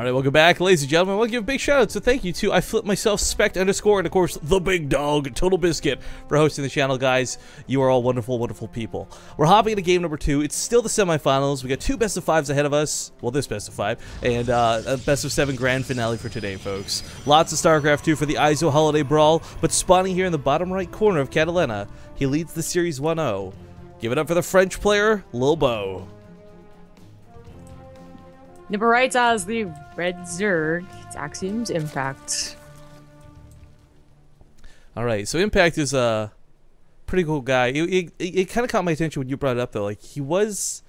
Alright, welcome back, ladies and gentlemen. I want to give a big shout out, so thank you to I Flip Myself, Spect _ and of course, the big dog, Total Biscuit, for hosting the channel, guys. You are all wonderful, wonderful people. We're hopping into game number 2. It's still the semifinals. We got 2 best of 5s ahead of us. Well, this best of 5, and a best of 7 grand finale for today, folks. Lots of StarCraft 2 for the EIZO Holiday Brawl, but spawning here in the bottom right corner of Catalina, he leads the series 1-0. Give it up for the French player, Lilbow. Number right has the red Zerg. It's Axiom's Impact. Alright, so Impact is a pretty cool guy. It kind of caught my attention when you brought it up, though. Like, he was...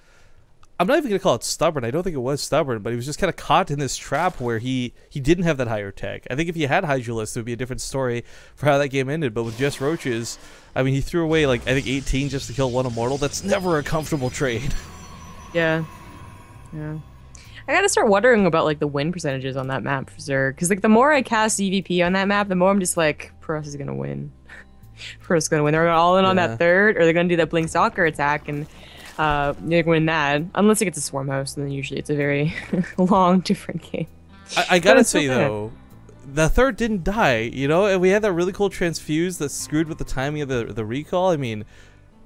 I'm not even going to call it stubborn. I don't think it was stubborn, but he was just kind of caught in this trap where he didn't have that higher tech. I think if he had Hydralisk, it would be a different story for how that game ended. But with just Roaches, I mean, he threw away, like, I think 18 just to kill one Immortal. That's never a comfortable trade. Yeah. Yeah. I gotta start wondering about, like, the win percentages on that map for Zerg. Because, like, the more I cast EVP on that map, the more I'm just like, Protoss is gonna win. Protoss is gonna win. They're all in on that third, or they're gonna do that Blink Stalker attack, and they're gonna win that. Unless it gets a Swarm Host, and then usually it's a very long, different game. I gotta say, though, the third didn't die, you know? And we had that really cool transfuse that screwed with the timing of the recall. I mean...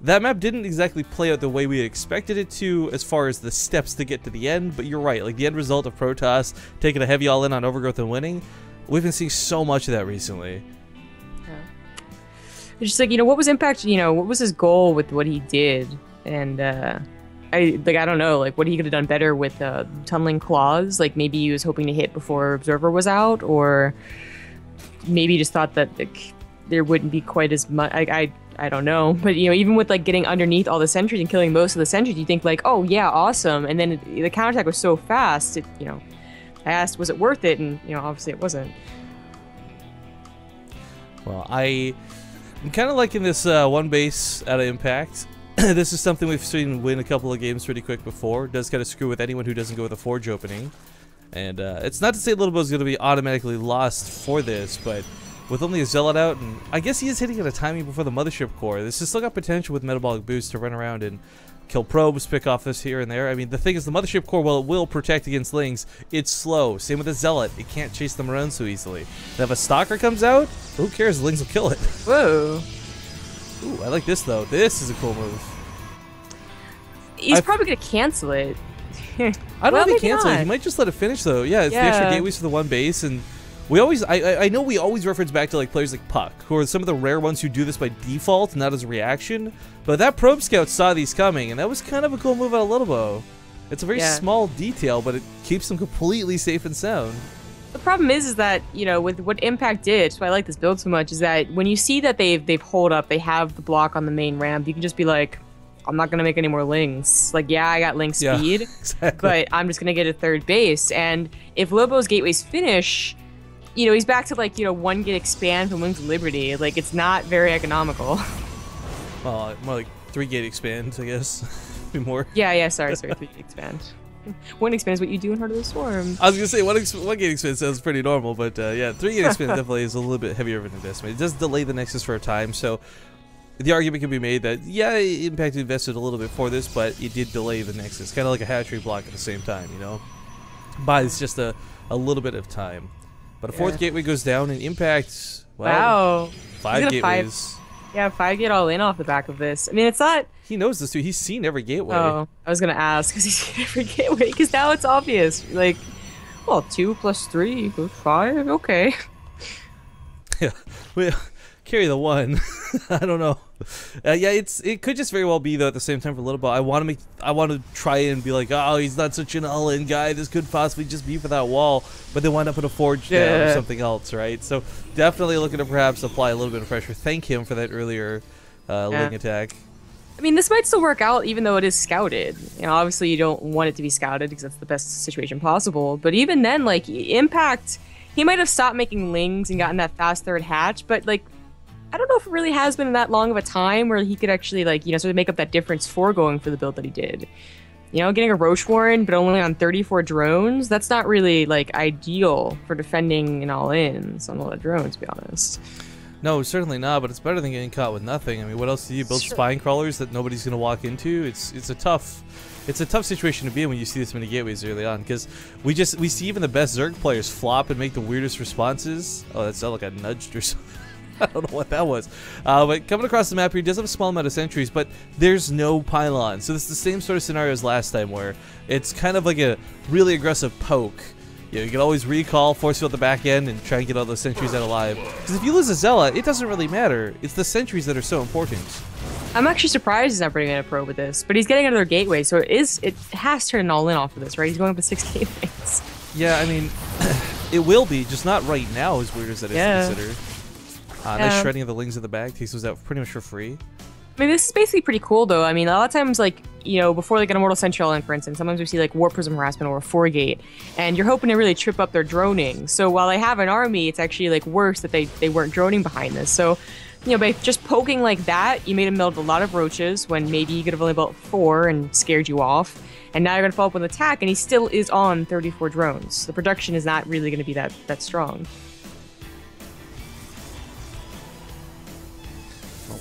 that map didn't exactly play out the way we expected it to as far as the steps to get to the end, but you're right, like the end result of Protoss taking a heavy all-in on Overgrowth and winning, we've been seeing so much of that recently. Yeah. It's just like, you know, what was Impact, you know, what was his goal with what he did? And, I don't know, like, what he could have done better with Tunneling Claws? Like, maybe he was hoping to hit before Observer was out, or maybe he just thought that, like, there wouldn't be quite as much, I don't know, but you know, even with like getting underneath all the sentries and killing most of the sentries, you think like, oh yeah, awesome, and then the counterattack was so fast. It, you know, I asked, was it worth it? And you know, obviously it wasn't. Well, I'm kind of liking this one base out of Impact. This is something we've seen win a couple of games pretty quick before. It does kind of screw with anyone who doesn't go with a Forge opening, and it's not to say Lilbow is going to be automatically lost for this, but with only a Zealot out, and I guess he is hitting at a timing before the Mothership Core. This has still got potential with Metabolic Boost to run around and kill probes, pick off this here and there. I mean, the thing is, the Mothership Core, while it will protect against Lings, it's slow. Same with the Zealot. It can't chase them around so easily. And if a Stalker comes out, who cares? Lings will kill it. Whoa. Ooh, I like this, though. This is a cool move. He's probably going to cancel it. I don't know if he cancels it. He might just let it finish, though. Yeah, it's the extra gateways for the one base, and... we always, I know we always reference back to like players like Puck, who are some of the rare ones who do this by default, not as a reaction. But that Probe Scout saw these coming, and that was kind of a cool move out of Lilbow. It's a very small detail, but it keeps them completely safe and sound. The problem is that, you know, with what Impact did, that's why I like this build so much, is that when you see that they've holed up, they have the block on the main ramp, you can just be like, I'm not gonna make any more Lings. Like, yeah, I got Link speed, exactly. But I'm just gonna get a third base. And if Lilbow's gateways finish, you know, he's back to, like, you know, 1 gate expand from Wings of Liberty. Like, it's not very economical. Well, more like 3 gate expand, I guess. Be more. Yeah, sorry, 3 gate expand. 1 expand is what you do in Heart of the Swarm. I was gonna say, 1 gate expand sounds pretty normal, but yeah, 3 gate expand definitely is a little bit heavier of an investment. It does delay the Nexus for a time, so the argument can be made that, yeah, Impact invested a little bit for this, but it did delay the Nexus. Kind of like a hatchery block at the same time, you know? Buys just a little bit of time. But a 4th gateway goes down, and Impact, well, 5 gateways. 5 gate all in off the back of this. I mean, it's not... he knows this, too. He's seen every gateway. Oh, I was going to ask, because he's seen every gateway, because now it's obvious. Like, well, 2 + 3 = 5? Okay. Yeah, well, carry the 1. I don't know. Yeah, it could just very well be, though, at the same time for Lilbow. I want to try and be like, oh, he's not such an all-in guy. This could possibly just be for that wall, but they wind up with a Forge down or something else, right? So definitely looking to perhaps apply a little bit of pressure. Thank him for that earlier Ling attack. I mean, this might still work out, even though it is scouted. You know, obviously you don't want it to be scouted because that's the best situation possible. But even then, like, Impact, he might have stopped making Lings and gotten that fast third hatch, but like, I don't know if it really has been that long of a time where he could actually, like, you know, sort of make up that difference for going for the build that he did. You know, getting a Roche Warren, but only on 34 drones, that's not really, like, ideal for defending an all-in on a lot of drones, to be honest. No, certainly not, but it's better than getting caught with nothing. I mean, what else do you build? Spine crawlers that nobody's going to walk into? It's a tough it's a tough situation to be in when you see this many gateways early on, because we see even the best Zerg players flop and make the weirdest responses. Oh, that sounded like I nudged or something. I don't know what that was. But coming across the map here, he does have a small amount of sentries, but there's no pylon. So this is the same sort of scenario as last time, where it's kind of like a really aggressive poke. You know, you can always recall, force field the back end, and try and get all those sentries out alive. Because if you lose a Zealot, it doesn't really matter. It's the sentries that are so important. I'm actually surprised he's not bringing in a pro with this, but he's getting another gateway, so it has turned all in off of this, right? He's going up with 6 gateways. Yeah, I mean, it will be, just not right now, as weird as that is to consider. Nice shredding of the lings of the bag takes those out pretty much for free. I mean, this is basically pretty cool, though. I mean, a lot of times, like, you know, before like an Immortal Central End, for instance, sometimes we see like Warp Prism Harassment or a 4-gate, and you're hoping to really trip up their droning. So while they have an army, it's actually like worse that they weren't droning behind this. So, you know, by just poking like that, you made him build a lot of roaches when maybe you could have only built 4 and scared you off. And now you're going to follow up with an attack, and he still is on 34 drones. The production is not really going to be that strong.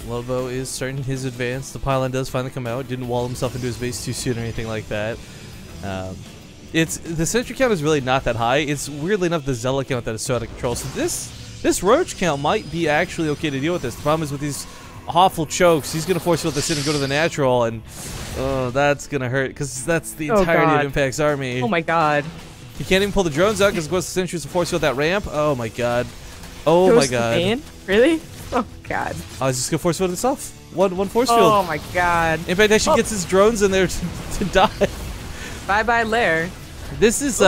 Lilbow is starting his advance. The pylon does finally come out. Didn't wall himself into his base too soon or anything like that. It's the sentry count is really not that high. It's weirdly enough the Zealot count that is so out of control. So this roach count might be actually okay to deal with this. The problem is with these awful chokes, he's gonna force field this in and go to the natural, and that's gonna hurt because that's the entirety of Impact's army. Oh my god. He can't even pull the drones out because of course the sentries will force field that ramp. Oh my god. Oh Goes my god. Pain? Really? Oh god. I was just gonna force field himself. One force field. Oh my god. Impact actually gets his drones in there to die. Bye bye lair. This is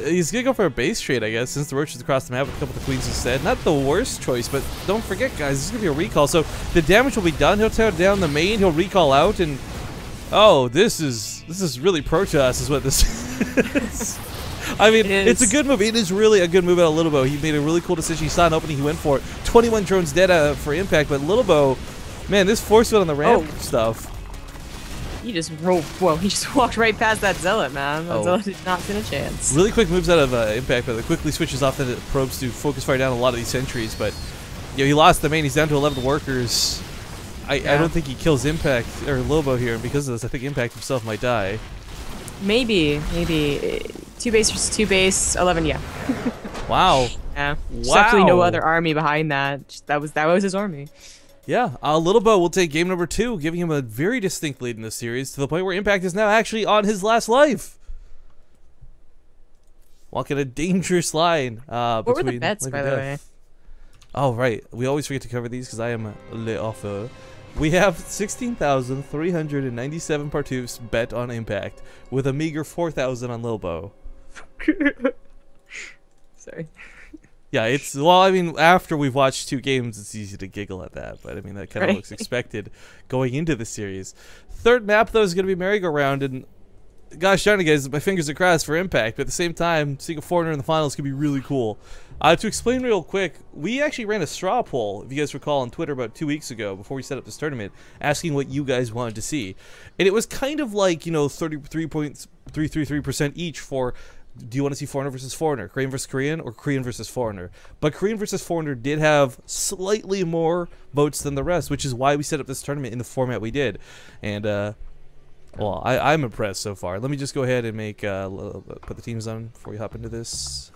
he's gonna go for a base trade, I guess, since the roach is across the map with a couple of the queens instead. Not the worst choice, but don't forget, guys, this is gonna be a recall, so the damage will be done. He'll tear down the main, he'll recall out, and oh, this is really pro to us, is what this is. I mean, it's a good move. It is really a good move out of Lilbow. He made a really cool decision. He saw an opening, he went for it. 21 drones dead for Impact, but Lilbow, man, this force field on the ramp stuff. He just he just walked right past that Zealot, man. That Zealot did not stand a chance. Really quick moves out of Impact, but it quickly switches off the probes to focus fire down a lot of these sentries. But you know, he lost the main. He's down to 11 workers. I don't think he kills Impact or Lilbow here, and because of this, I think Impact himself might die. Maybe 2 base versus 2 base, 11. Yeah. Wow. Yeah. There's actually no other army behind that. That was his army. Yeah, Lilbow will take game number 2, giving him a very distinct lead in this series, to the point where Impact is now actually on his last life. Walking a dangerous line what were the bets, by the way? Oh, right. We always forget to cover these because I am le offer. We have 16,397 partoofs bet on Impact, with a meager 4,000 on Lilbow. Sorry. Yeah, it's, well, I mean, after we've watched 2 games, it's easy to giggle at that, but I mean, that kind of looks expected going into the series. Third map, though, is going to be Merry-Go-Round, and gosh darn it, guys, my fingers are crossed for Impact, but at the same time, seeing a foreigner in the finals could be really cool. To explain real quick, we actually ran a straw poll, if you guys recall, on Twitter about 2 weeks ago, before we set up this tournament, asking what you guys wanted to see. And it was kind of like, you know, 33.333% each for, do you want to see foreigner versus foreigner, Korean versus Korean, or Korean versus foreigner? But Korean versus foreigner did have slightly more votes than the rest, which is why we set up this tournament in the format we did. And, well, I'm impressed so far. Let me just go ahead and make put the teams on before we hop into this.